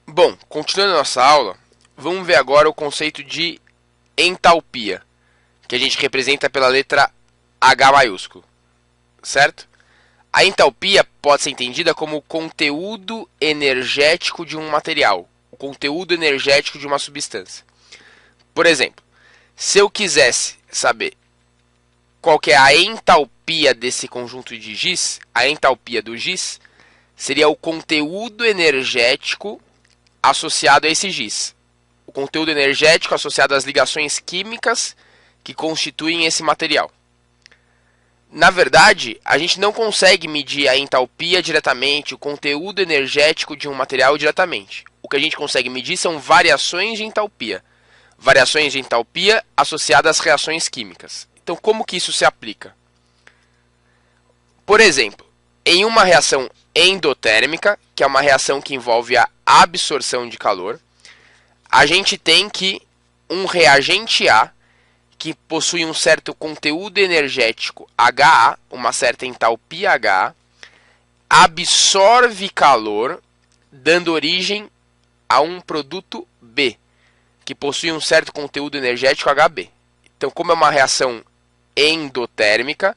Bom, continuando a nossa aula, vamos ver agora o conceito de entalpia, que a gente representa pela letra H maiúsculo, certo? A entalpia pode ser entendida como o conteúdo energético de um material, o conteúdo energético de uma substância. Por exemplo, se eu quisesse saber qual que é a entalpia desse conjunto de giz, a entalpia do giz seria o conteúdo energético associado a esse giz. O conteúdo energético associado às ligações químicas que constituem esse material. Na verdade, a gente não consegue medir a entalpia diretamente, o conteúdo energético de um material diretamente. O que a gente consegue medir são variações de entalpia. Variações de entalpia associadas às reações químicas. Então, como que isso se aplica? Por exemplo, em uma reação endotérmica, que é uma reação que envolve a absorção de calor, a gente tem que um reagente A, que possui um certo conteúdo energético HA, uma certa entalpia HA, absorve calor, dando origem a um produto B, que possui um certo conteúdo energético HB. Então, como é uma reação endotérmica,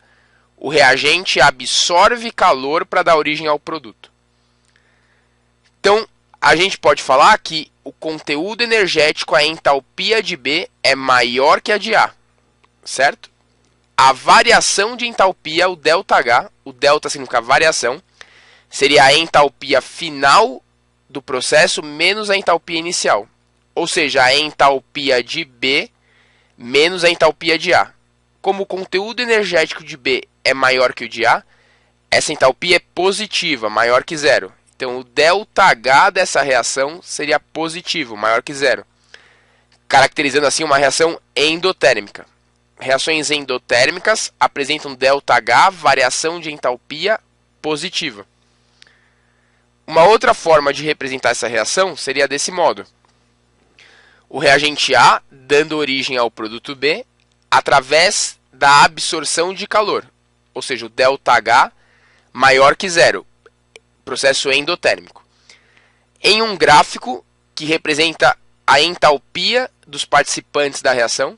o reagente absorve calor para dar origem ao produto. Então, a gente pode falar que o conteúdo energético, a entalpia de B, é maior que a de A, certo? A variação de entalpia, o ΔH, o delta significa variação, seria a entalpia final do processo menos a entalpia inicial. Ou seja, a entalpia de B menos a entalpia de A. Como o conteúdo energético de B é maior que o de A, essa entalpia é positiva, maior que zero. Então, o ΔH dessa reação seria positivo, maior que zero, caracterizando assim uma reação endotérmica. Reações endotérmicas apresentam ΔH, variação de entalpia positiva. Uma outra forma de representar essa reação seria desse modo. O reagente A dando origem ao produto B através da absorção de calor, ou seja, o ΔH maior que zero, processo endotérmico. Em um gráfico que representa a entalpia dos participantes da reação,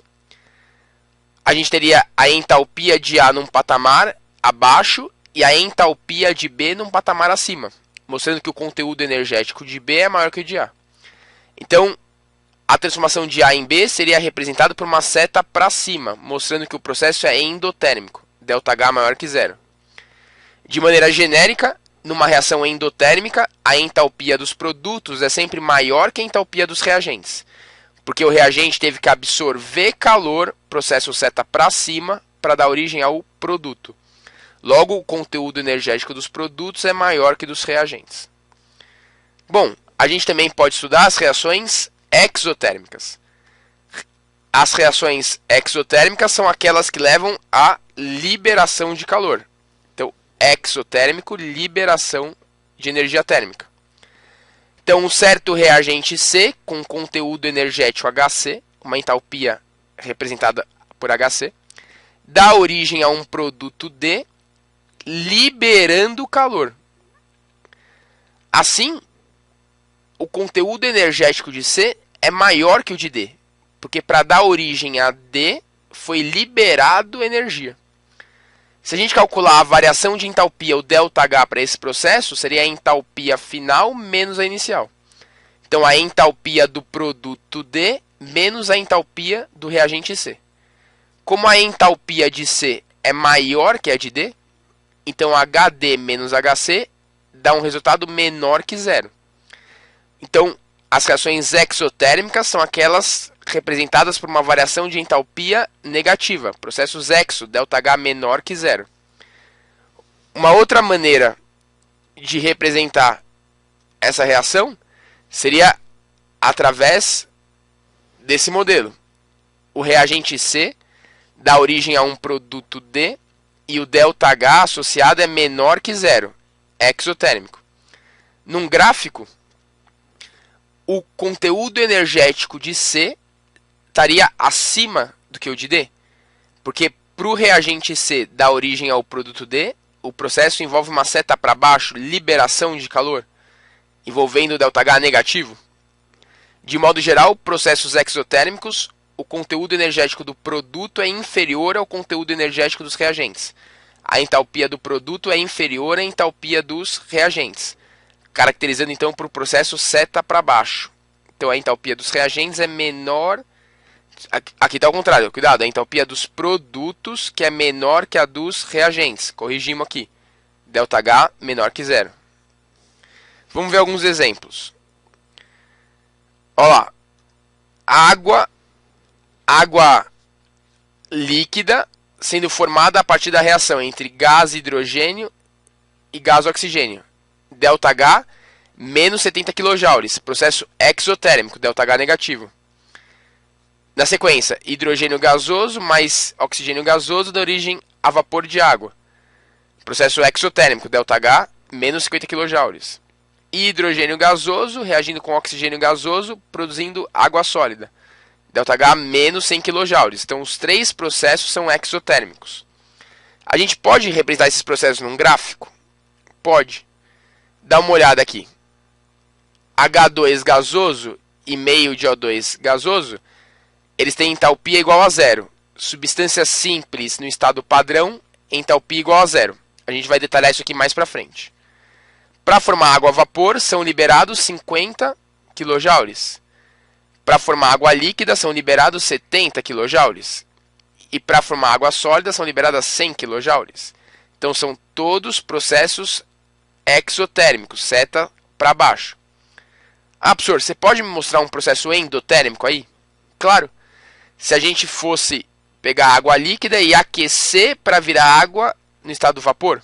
a gente teria a entalpia de A num patamar abaixo e a entalpia de B num patamar acima, mostrando que o conteúdo energético de B é maior que o de A. Então, a transformação de A em B seria representada por uma seta para cima, mostrando que o processo é endotérmico, ΔH maior que zero. De maneira genérica, numa reação endotérmica, a entalpia dos produtos é sempre maior que a entalpia dos reagentes, porque o reagente teve que absorver calor, processo seta para cima, para dar origem ao produto. Logo, o conteúdo energético dos produtos é maior que dos reagentes. Bom, a gente também pode estudar as reações exotérmicas. As reações exotérmicas são aquelas que levam à liberação de calor. Então, exotérmico, liberação de energia térmica. Então, um certo reagente C com conteúdo energético HC, uma entalpia representada por HC, dá origem a um produto D, liberando calor. Assim, o conteúdo energético de C é maior que o de D, porque para dar origem a D foi liberado energia. Se a gente calcular a variação de entalpia, o ΔH para esse processo, seria a entalpia final menos a inicial. Então, a entalpia do produto D menos a entalpia do reagente C. Como a entalpia de C é maior que a de D, então HD menos HC dá um resultado menor que zero. Então, as reações exotérmicas são aquelas representadas por uma variação de entalpia negativa, processos exo, ΔH menor que zero. Uma outra maneira de representar essa reação seria através desse modelo. O reagente C dá origem a um produto D e o ΔH associado é menor que zero, exotérmico. Num gráfico, o conteúdo energético de C estaria acima do que o de D, porque para o reagente C dar origem ao produto D, o processo envolve uma seta para baixo, liberação de calor. envolvendo ΔH negativo? De modo geral, processos exotérmicos, o conteúdo energético do produto é inferior ao conteúdo energético dos reagentes. A entalpia do produto é inferior à entalpia dos reagentes, caracterizando então por processo seta para baixo. Então a entalpia dos reagentes é menor. Aqui está ao contrário, cuidado, a entalpia dos produtos que é menor que a dos reagentes. Corrigimos aqui. ΔH menor que zero. Vamos ver alguns exemplos. Olha lá. Água líquida sendo formada a partir da reação entre gás hidrogênio e gás oxigênio. ΔH menos 70 kJ, processo exotérmico, ΔH negativo. Na sequência, hidrogênio gasoso mais oxigênio gasoso dá origem a vapor de água. Processo exotérmico, ΔH menos 50 kJ. Hidrogênio gasoso reagindo com oxigênio gasoso, produzindo água sólida. ΔH menos 100 kJ. Então, os três processos são exotérmicos. A gente pode representar esses processos num gráfico? Pode. Dá uma olhada aqui. H2 gasoso e meio de O2 gasoso, eles têm entalpia igual a zero. Substâncias simples no estado padrão, entalpia igual a zero. A gente vai detalhar isso aqui mais para frente. Para formar água a vapor, são liberados 50 kJ. Para formar água líquida, são liberados 70 kJ. E para formar água sólida, são liberadas 100 kJ. Então, são todos processos exotérmicos, seta para baixo. Ah, professor, você pode me mostrar um processo endotérmico aí? Claro. Se a gente fosse pegar água líquida e aquecer para virar água no estado do vapor.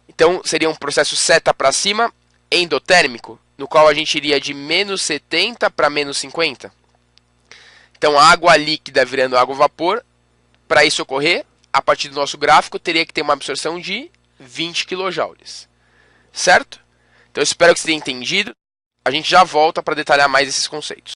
Então, seria um processo seta para cima, endotérmico, no qual a gente iria de menos 70 para menos 50. Então, a água líquida virando água vapor, para isso ocorrer, a partir do nosso gráfico, teria que ter uma absorção de 20 kJ. Certo? Então, eu espero que você tenha entendido. A gente já volta para detalhar mais esses conceitos.